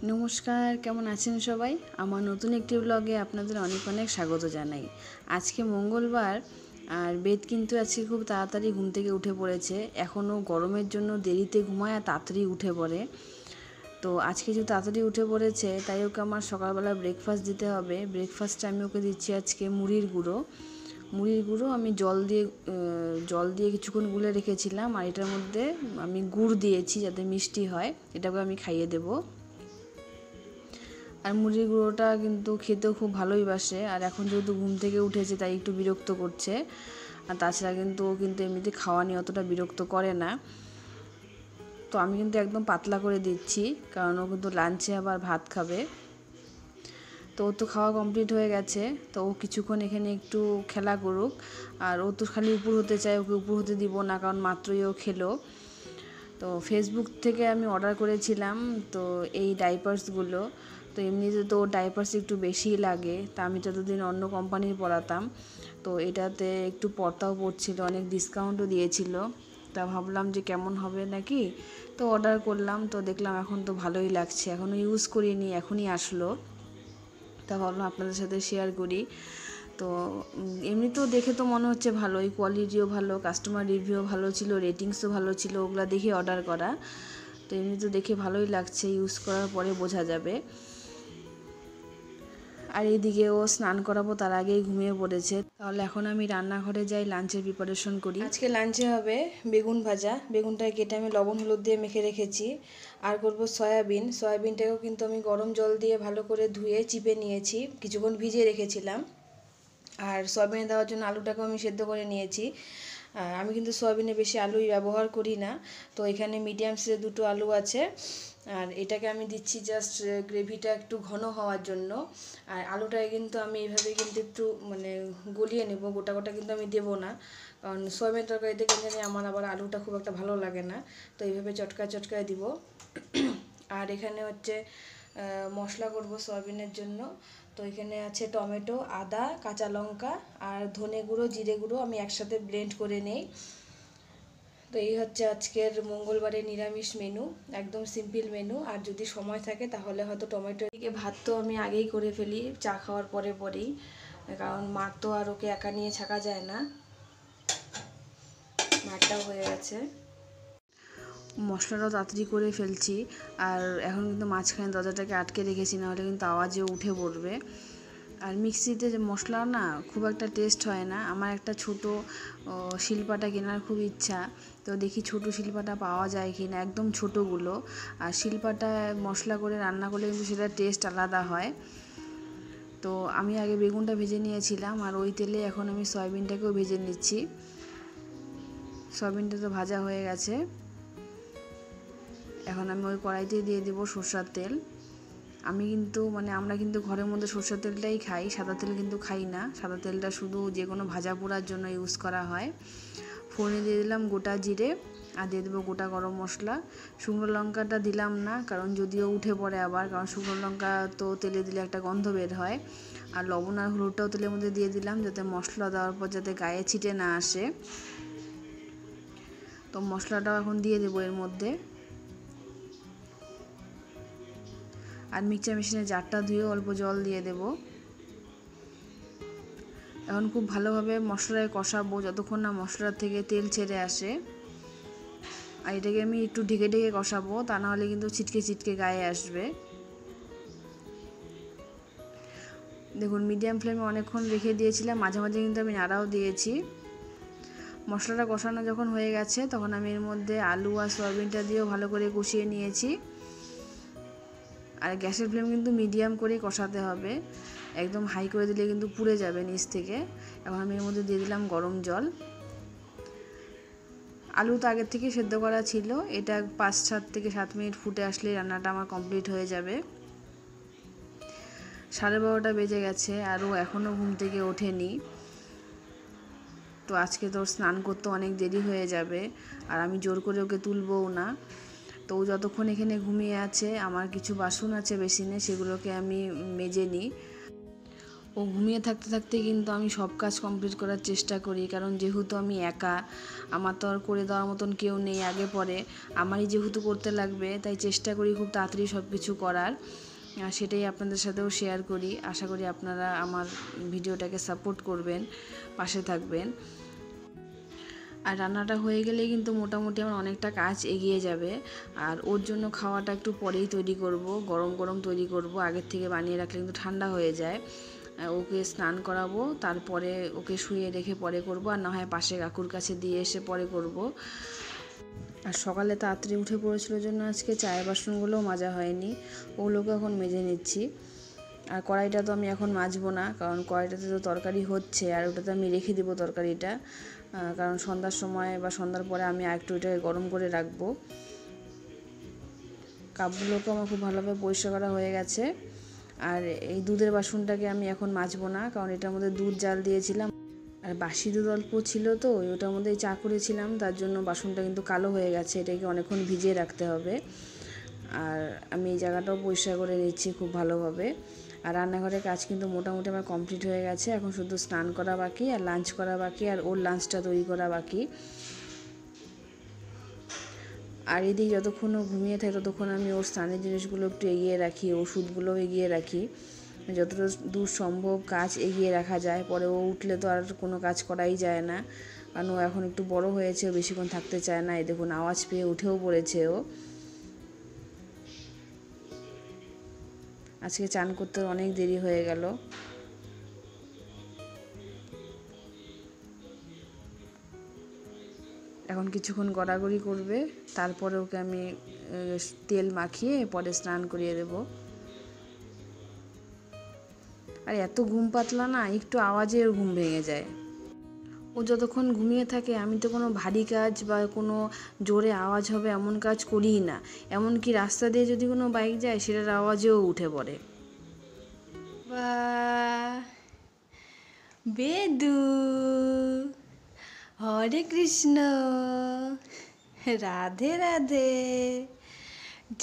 নমস্কার, কেমন আছেন সবাই? আমার নতুন একটি ব্লগে আপনাদের অনেক অনেক স্বাগত জানাই। আজকে মঙ্গলবার, আর বেদ কিন্তু আজকে খুব তাড়াতাড়ি ঘুম থেকে উঠে পড়েছে। এখনও গরমের জন্য দেরিতে ঘুমায় আর তাড়াতাড়ি উঠে পড়ে। তো আজকে যেহেতু তাড়াতাড়ি উঠে পড়েছে, তাই ওকে আমার সকালবেলা ব্রেকফাস্ট দিতে হবে। ব্রেকফাস্টে আমি ওকে দিচ্ছি আজকে মুড়ির গুঁড়ো আমি জল দিয়ে কিছুক্ষণ গুলে রেখেছিলাম, আর এটার মধ্যে আমি গুড় দিয়েছি যাতে মিষ্টি হয়। এটাকে আমি খাইয়ে দেবো। আর মুড়ির গুঁড়োটা কিন্তু খেতেও খুব ভালোই বাসে, আর এখন যেহেতু ঘুম থেকে উঠেছে তাই একটু বিরক্ত করছে। আর তাছাড়া কিন্তু ও কিন্তু এমনিতে খাওয়া নিয়ে অতটা বিরক্ত করে না। তো আমি কিন্তু একদম পাতলা করে দিচ্ছি, কারণ ও কিন্তু লাঞ্চে আবার ভাত খাবে। তো ও তো খাওয়া কমপ্লিট হয়ে গেছে, তো ও কিছুক্ষণ এখানে একটু খেলা করুক। আর ও তো খালি উপর হতে চায়, ওকে উপর হতে দিব না, কারণ মাত্রই ও খেলো। তো ফেসবুক থেকে আমি অর্ডার করেছিলাম তো এই ডাইপার্সগুলো। তো এমনিতে তো ডাইপার্স একটু বেশিই লাগে, তা আমি ততদিন অন্য কোম্পানির পরাতাম। তো এটাতে একটু পড়তাও পড়ছিল, অনেক ডিসকাউন্টও দিয়েছিল। তা ভাবলাম যে কেমন হবে নাকি, তো অর্ডার করলাম। তো দেখলাম এখন তো ভালোই লাগছে, এখনও ইউজ করিনি, এখনই আসলো। তা ভাবলাম আপনাদের সাথে শেয়ার করি। তো এমনিতেও দেখে তো মনে হচ্ছে ভালোই, কোয়ালিটিও ভালো, কাস্টমার রিভিউ ভালো ছিল, রেটিংসও ভালো ছিল, ওগুলো দেখে অর্ডার করা। তো এমনিতেও দেখে ভালোই লাগছে, ইউজ করার পরে বোঝা যাবে। আর এইদিকে ও স্নান করাবো তার আগেই ঘুমিয়ে পড়েছে। তাহলে এখন আমি রান্নাঘরে যাই, লাঞ্চের প্রিপারেশন করি। আজকে লাঞ্চে হবে বেগুন ভাজা। বেগুনটা কেটে আমি লবণ হলুদ দিয়ে মেখে রেখেছি। আর করব সয়াবিনটাকেও কিন্তু আমি গরম জল দিয়ে ভালো করে ধুয়ে চিপে নিয়েছি, কিছুক্ষণ ভিজিয়ে রেখেছিলাম। আর সয়াবিনে দেওয়ার জন্য আলুটাকেও আমি সেদ্ধ করে নিয়েছি। আর আমি কিন্তু সয়াবিনে বেশি আলুই ব্যবহার করি না। তো এখানে মিডিয়াম সাইজের দুটো আলু আছে। আর এটাকে আমি দিচ্ছি জাস্ট গ্রেভিটা একটু ঘন হওয়ার জন্য। আর আলুটাকে কিন্তু আমি এইভাবে কিন্তু একটু মানে গলিয়ে নেব, গোটা গোটা কিন্তু আমি দেবো না, কারণ সয়াবিন তরকারিতে কিন্তু আমার আবার আলুটা খুব একটা ভালো লাগে না। তো এইভাবে চটকায় চটকায় দিব। আর এখানে হচ্ছে মশলা করব সয়াবিনের জন্য। তো এখানে আছে টমেটো, আদা, কাঁচা লঙ্কা আর ধনে গুঁড়ো, জিরে গুঁড়ো আমি একসাথে ব্লেন্ড করে নেই। তো এই হচ্ছে আজকের মঙ্গলবারের নিরামিষ মেনু, একদম সিম্পল মেনু। আর যদি সময় থাকে তাহলে হয়তো টমেটো দিকে ভাত তো আমি আগেই করে ফেলি চা খাওয়ার পরেই, কারণ মার তো আর ওকে একা নিয়ে থাকা যায় না। ভাতটাও হয়ে গেছে, মশলাটাও তাড়াতাড়ি করে ফেলছি। আর এখন কিন্তু মাঝখানে দরজাটাকে আটকে রেখেছি, নাহলে কিন্তু আওয়াজে উঠে পড়বে। আর মিক্সিতে যে মশলা না খুব একটা টেস্ট হয় না। আমার একটা ছোট শিলপাটা কেনার খুব ইচ্ছা, তো দেখি ছোট শিলপাটা পাওয়া যায় কি না, একদম ছোটোগুলো। আর শিলপাটায় মশলা করে রান্না করলে কিন্তু সেটার টেস্ট আলাদা হয়। তো আমি আগে বেগুনটা ভেজে নিয়েছিলাম, আর ওই তেলে এখন আমি সয়াবিনটাকেও ভেজে নিচ্ছি। সয়াবিনটা তো ভাজা হয়ে গেছে, এখন আমি ওই কড়াইতে দিয়ে দেবো সরষের তেল। আমরা কিন্তু ঘরের মধ্যে সরষের তেলটাই খাই, সাদা তেল কিন্তু খাই না। সাদা তেলটা শুধু যে কোনো ভাজা পোড়ার জন্য ইউজ করা হয়। ফোড়নে দিয়ে দিলাম গোটা জিরে, আর দিয়ে দেবো গোটা গরম মশলা। শুকনো লঙ্কাটা দিলাম না, কারণ যদিও উঠে পড়ে আবার, কারণ শুকনো লঙ্কা তো তেলে দিলে একটা গন্ধ বের হয়। আর লবণ আর হলুদটাও তেলের মধ্যে দিয়ে দিলাম, যাতে মশলা দেওয়ার পর যাতে গায়ে ছিটে না আসে। তো মশলাটাও এখন দিয়ে দেবো এর মধ্যে। আর মিক্সচার মেশিনের জারটা ধুয়ে অল্প জল দিয়ে দেব। এখন খুব ভালোভাবে মশলায় কষাবো যতক্ষণ না মশলার থেকে তেল ছেড়ে আসে। আর এটাকে আমি একটু ঢেকে ঢেকে কষাবো, তা নাহলে কিন্তু ছিটকে ছিটকে গায়ে আসবে। দেখুন মিডিয়াম ফ্লেমে অনেকক্ষণ রেখে দিয়েছিলাম, মাঝে মাঝে কিন্তু আমি নাড়াও দিয়েছি। মশলাটা কষানো যখন হয়ে গেছে, তখন আমি এর মধ্যে আলু আর সয়াবিনটা দিয়েও ভালো করে কষিয়ে নিয়েছি। আর গ্যাসের ফ্লেম কিন্তু মিডিয়াম করেই কষাতে হবে, একদম হাই করে দিলে কিন্তু পুড়ে যাবে নিচ থেকে। এখন আমি এর মধ্যে দিয়ে দিলাম গরম জল। আলু তো আগের থেকে সেদ্ধ করা ছিল, এটা 5 থেকে 7 মিনিট ফুটে আসলেই রান্নাটা আমার কমপ্লিট হয়ে যাবে। 12:30 বেজে গেছে, আর ও এখনও ঘুম থেকে ওঠেনি। তো আজকে তোর স্নান করতে অনেক দেরি হয়ে যাবে, আর আমি জোর করে ওকে তুলবও না। তো ও যতক্ষণ এখানে ঘুমিয়ে আছে, আমার কিছু বাসন আছে বেসিনে, সেগুলোকে আমি মেজে নিই। ও ঘুমিয়ে থাকতে থাকতে কিন্তু আমি সব কাজ কমপ্লিট করার চেষ্টা করি, কারণ যেহেতু আমি একা, আমার তো আর করে দেওয়ার মতন কেউ নেই আগে পরে, আমারই যেহেতু করতে লাগবে, তাই চেষ্টা করি খুব তাড়াতাড়ি সব কিছু করার। সেটাই আপনাদের সাথেও শেয়ার করি। আশা করি আপনারা আমার ভিডিওটাকে সাপোর্ট করবেন, পাশে থাকবেন। আর রান্নাটা হয়ে গেলে কিন্তু মোটামুটি আমার অনেকটা কাজ এগিয়ে যাবে। আর ওর জন্য খাওয়াটা একটু পরেই তৈরি করব, গরম গরম তৈরি করব, আগের থেকে বানিয়ে রাখলে কিন্তু ঠান্ডা হয়ে যায়। ওকে স্নান করাবো, তারপরে ওকে শুয়ে রেখে পরে করব, আর না হয় পাশে কাকুর কাছে দিয়ে এসে পরে করব। আর সকালে তাড়াতাড়ি উঠে পড়েছিল জন্য আজকে চায়ের বাসনগুলোও মাজা হয়নি, ওগুলোকে এখন মেজে নিচ্ছি। আর কড়াইটা তো আমি এখন মাজবো না, কারণ কড়াইটাতে তো তরকারি হচ্ছে, আর ওটাতে আমি রেখে দেবো তরকারিটা, কারণ সন্ধ্যার সময় বা সন্ধ্যার পরে আমি আরেকটু এটাকে গরম করে রাখবো। কাপগুলোকে আমার খুব ভালোভাবে পরিষ্কার করা হয়ে গেছে। আর এই দুধের বাসনটাকে আমি এখন মাজবো না, কারণ এটার মধ্যে দুধ জাল দিয়েছিলাম, আর বাসি দুধ অল্প ছিল তো ওটার মধ্যে চা করেছিলাম, তার জন্য বাসনটা কিন্তু কালো হয়ে গেছে, এটাকে অনেকক্ষণ ভিজিয়ে রাখতে হবে। আর আমি এই জায়গাটাও পরিষ্কার করে নিচ্ছি খুব ভালোভাবে। আর রান্নাঘরের কাজ কিন্তু মোটামুটি আমার কমপ্লিট হয়ে গেছে, এখন শুধু স্নান করা বাকি, আর লাঞ্চ করা বাকি, আর ওর লাঞ্চটা তৈরি করা বাকি। আর এদিকে যতক্ষণ ও ঘুমিয়ে থাকে ততক্ষণ আমি ওর স্নানের জিনিসগুলো একটু এগিয়ে রাখি, ওষুধগুলোও এগিয়ে রাখি, যতটা দূর সম্ভব কাজ এগিয়ে রাখা যায়। পরে ও উঠলে তো আর কোনো কাজ করাই যায় না, কারণ ও এখন একটু বড় হয়েছে, বেশিক্ষণ থাকতে চায় না। এই দেখুন আওয়াজ পেয়ে উঠেও পড়েছে ও। আজকে চান করতে অনেক দেরি হয়ে গেল। এখন কিছুক্ষণ গড়াগড়ি করবে, তারপরে ওকে আমি তেল মাখিয়ে পরে স্নান করিয়ে দেব। আর এত ঘুম পাতলা না, একটু আওয়াজে ওর ঘুম ভেঙে যায়। ও যতক্ষণ ঘুমিয়ে থাকে আমি তো কোনো ভারী কাজ বা কোনো জোরে আওয়াজ হবে এমন কাজ করিই না। এমনকি রাস্তা দিয়ে যদি কোনো বাইক যায় সেটার আওয়াজেও উঠে পড়ে। বা বেদু, হরে কৃষ্ণ, রাধে রাধে,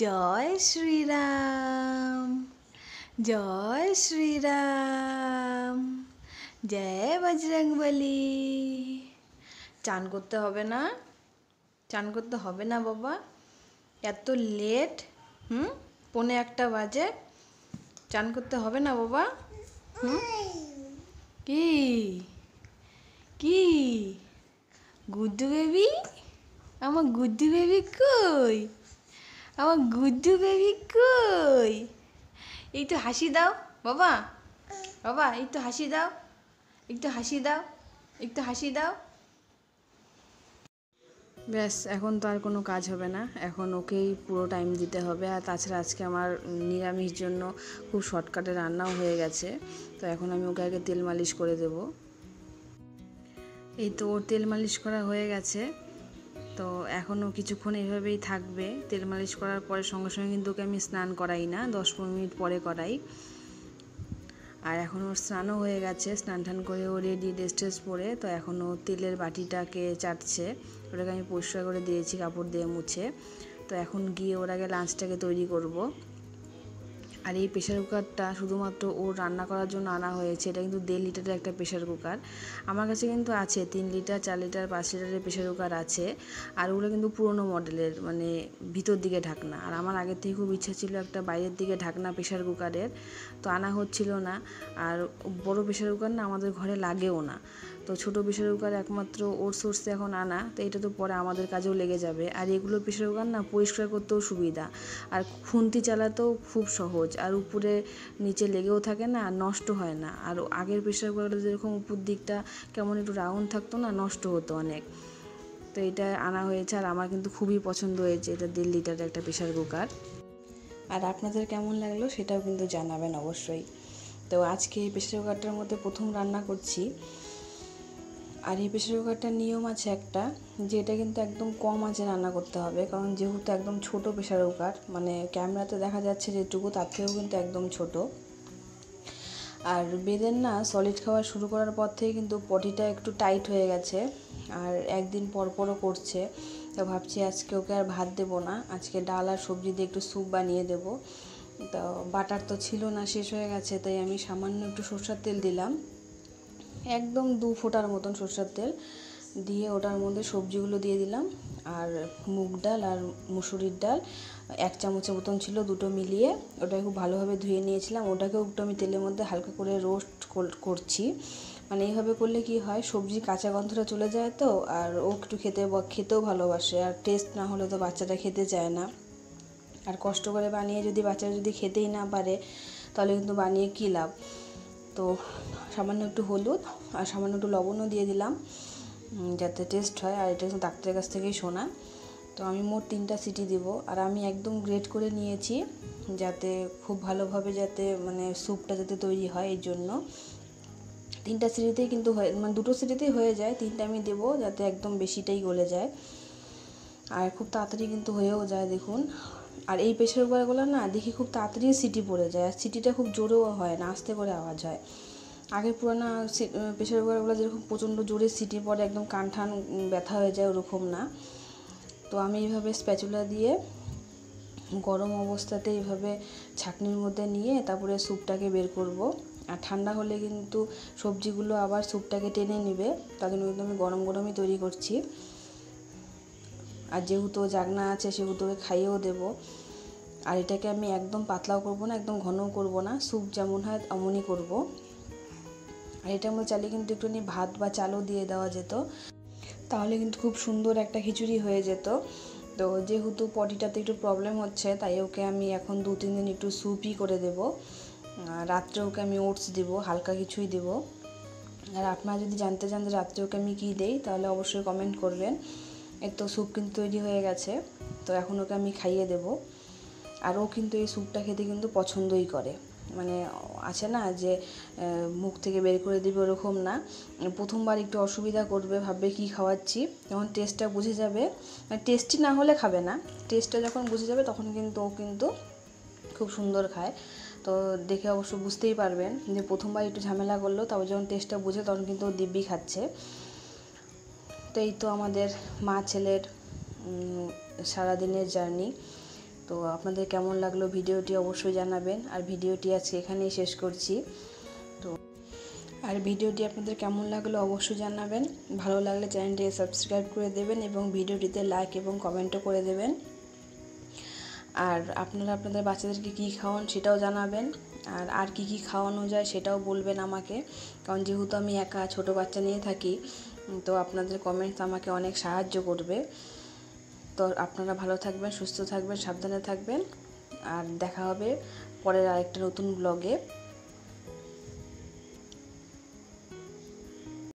জয় শ্রীরাম, জয় শ্রীরাম, জয় বজরংবলী। চান করতে হবে না? চান করতে হবে না বাবা? এত লেট, 1:45 বাজে, চান করতে হবে না বাবা? কি কি গুড্ডু বেবি, আমার গুড্ডু বেবি কই, আমার গুড্ডু বেবি কই? এই তো হাসি দাও বাবা, বাবা এই তো হাসি দাও, একটু হাসি দাও, একটু হাসি দাও। ব্যাস, এখন তো আর কোনো কাজ হবে না, এখন ওকেই পুরো টাইম দিতে হবে। আর তাছাড়া আজকে আমার নিরামিষ জন্য খুব শর্টকাটে রান্নাও হয়ে গেছে, তো এখন আমি ওকে আগে তেল মালিশ করে দেব। এই তো ওর তেল মালিশ করা হয়ে গেছে, তো এখনও কিছুক্ষণ এইভাবেই থাকবে। তেল মালিশ করার পরে সঙ্গে সঙ্গে কিন্তু ওকে আমি স্নান করাই না, 10-15 মিনিট পরে করাই। আর এখন ওর স্নানও হয়ে গেছে, স্নান টান করে ও রেডি, ড্রেস ট্রেস পরে। তো এখন ও তেলের বাটিটাকে চাটছে, ওটাকে আমি পরিষ্কার করে দিয়েছি কাপড় দিয়ে মুছে। তো এখন গিয়ে ওর আগে লাঞ্চটাকে তৈরি করব। আর এই প্রেশার কুকারটা শুধুমাত্র ও রান্না করার জন্য আনা হয়েছে, এটা কিন্তু 1.5 লিটারের একটা প্রেশার কুকার। আমার কাছে কিন্তু আছে 3 লিটার, 4 লিটার, 5 লিটারের প্রেশার কুকার আছে। আর ওগুলো কিন্তু পুরনো মডেলের, মানে ভিতর দিকে ঢাকনা। আর আমার আগের থেকে খুব ইচ্ছা ছিল একটা বাইরের দিকে ঢাকনা প্রেশার কুকারের, তো আনা হচ্ছিল না। আর বড় প্রেশার কুকার না আমাদের ঘরে লাগেও না, তো ছোটো প্রেশার কুকার একমাত্র ওর সোর্সে এখন আনা, তো এটা তো পরে আমাদের কাজেও লেগে যাবে। আর এগুলো প্রেশার কুকার না পরিষ্কার করতেও সুবিধা, আর খুন্তি চালাতেও খুব সহজ, আর উপরে নিচে লেগেও থাকে না, আর নষ্ট হয় না। আর আগের প্রেশার কুকারটা যেরকম উপর দিকটা কেমন একটু রাউন্ড থাকতো না, নষ্ট হতো অনেক। তো এটা আনা হয়েছে, আর আমার কিন্তু খুবই পছন্দ হয়েছে, এটা 1.5 লিটারের একটা প্রেশার কুকার। আর আপনাদের কেমন লাগলো সেটাও কিন্তু জানাবেন অবশ্যই। তো আজকে এই প্রেশার কুকারটার মধ্যে প্রথম রান্না করছি। আর এই প্রেশার কুকারটার নিয়ম আছে একটা, যে এটা কিন্তু একদম কম আঁচে রান্না করতে হবে, কারণ যেহেতু একদম ছোট প্রেশার কুকার, মানে ক্যামেরাতে দেখা যাচ্ছে যেটুকু তার থেকেও কিন্তু একদম ছোট। আর বেদের না সলিড খাওয়া শুরু করার পর থেকে কিন্তু পটিটা একটু টাইট হয়ে গেছে, আর একদিন পরপরও করছে। তো ভাবছি আজকে ওকে আর ভাত দেবো না, আজকে ডাল আর সবজি দিয়ে একটু স্যুপ বানিয়ে দেবো। তো বাটার তো ছিল না, শেষ হয়ে গেছে, তাই আমি সামান্য একটু সরষের তেল দিলাম, একদম 2 ফোঁটার মতন সরষের তেল দিয়ে ওটার মধ্যে সবজিগুলো দিয়ে দিলাম। আর মুগ ডাল আর মুসুরির ডাল 1 চামচের মতন ছিল, দুটো মিলিয়ে ওটাকে খুব ভালোভাবে ধুয়ে নিয়েছিলাম। ওটাকেও একটু আমি তেলের মধ্যে হালকা করে রোস্ট করছি। মানে এইভাবে করলে কি হয়, সবজি কাঁচা গন্ধটা চলে যায় তো, আর ও একটু খেতেও ভালোবাসে। আর টেস্ট না হলে তো বাচ্চাটা খেতে চায় না। আর কষ্ট করে বানিয়ে যদি বাচ্চারা যদি খেতেই না পারে, তাহলে কিন্তু বানিয়ে কী লাভ। তো সামান্য একটু হলুদ আর সামান্য একটু লবণও দিয়ে দিলাম যাতে টেস্ট হয়। আর এটা ডাক্তারের কাছ থেকেই শোনা। তো আমি মোট 3টা সিটি দিব। আর আমি একদম গ্রেট করে নিয়েছি যাতে খুব ভালোভাবে যাতে মানে স্যুপটা যাতে তৈরি হয়, এই জন্য 3টা সিটিতেই কিন্তু মানে 2টো সিটিতেই হয়ে যায়, 3টা আমি দেবো যাতে একদম বেশিটাই গলে যায়। আর খুব তাড়াতাড়ি কিন্তু হয়েও যায় দেখুন। আর এই প্রেসার কুকারগুলো না দেখি খুব তাড়াতাড়ি সিটি পড়ে যায়, আর সিটিটা খুব জোরেও হয় না, আস্তে করে আওয়াজ হয়। আগে পুরানো প্রেসার কুকারগুলো যেরকম প্রচণ্ড জোরে সিটি পড়ে একদম কান ঠান ব্যথা হয়ে যায়, ওরকম না। তো আমি এইভাবে স্প্যাচুলা দিয়ে গরম অবস্থাতে এইভাবে ছাঁকনির মধ্যে নিয়ে তারপরে স্যুপটাকে বের করব। আর ঠান্ডা হলে কিন্তু সবজিগুলো আবার স্যুপটাকে টেনে নেবে, তার জন্য কিন্তু আমি গরম গরমই তৈরি করছি। আর যেহেতু জাগনা আছে সেহেতু ওকে খাইয়েও দেবো। আর এটাকে আমি একদম পাতলাও করব না, একদম ঘনও করব না, স্যুপ যেমন হয় অমনই করব। আর এটার মধ্যে চাইলে কিন্তু একটুখানি ভাত বা চালও দিয়ে দেওয়া যেত, তাহলে কিন্তু খুব সুন্দর একটা খিচুড়ি হয়ে যেত। তো যেহেতু পটিটাতে একটু প্রবলেম হচ্ছে, তাই ওকে আমি এখন 2-3 দিন একটু স্যুপই করে দেব। রাত্রে ওকে আমি ওটস দেব, হালকা কিছুই দেব। আর আপনারা যদি জানতে চান যে রাত্রে ওকে আমি কী দেই, তাহলে অবশ্যই কমেন্ট করবেন। এর তো স্যুপ কিন্তু তৈরি হয়ে গেছে, তো এখন ওকে আমি খাইয়ে দেব। আর ও কিন্তু এই স্যুপটা খেতে কিন্তু পছন্দই করে। মানে আছে না যে মুখ থেকে বের করে দিবে, ওরকম না। প্রথমবার একটু অসুবিধা করবে, ভাববে কী খাওয়াচ্ছি। যখন টেস্টটা বুঝে যাবে, টেস্টি না হলে খাবে না, টেস্টটা যখন বুঝে যাবে তখন কিন্তু ও কিন্তু খুব সুন্দর খায়। তো দেখে অবশ্য বুঝতেই পারবেন যে প্রথমবার একটু ঝামেলা করলো, তারপর যখন টেস্টটা বুঝে তখন কিন্তু ও দিব্যি খাচ্ছে। তো এই তো আমাদের মা ছেলের সারাদিনের জার্নি। তো আপনাদের কেমন লাগলো ভিডিওটি অবশ্যই জানাবেন। আর ভিডিওটি আজকে এখানেই শেষ করছি। তো আর ভিডিওটি আপনাদের কেমন লাগলো অবশ্যই জানাবেন। ভালো লাগলে চ্যানেলটিকে সাবস্ক্রাইব করে দেবেন এবং ভিডিওটিতে লাইক এবং কমেন্টও করে দেবেন। আর আপনারা আপনাদের বাচ্চাদেরকে কী খাওয়ান সেটাও জানাবেন। আর কী কী খাওয়ানো যায় সেটাও বলবেন আমাকে, কারণ যেহেতু আমি একা ছোট বাচ্চা নিয়ে থাকি, তো আপনাদের কমেন্টস আমাকে অনেক সাহায্য করবে। তো আপনারা ভালো থাকবেন, সুস্থ থাকবেন, সাবধানে থাকবেন। আর দেখা হবে পরের আরেকটা নতুন ব্লগে।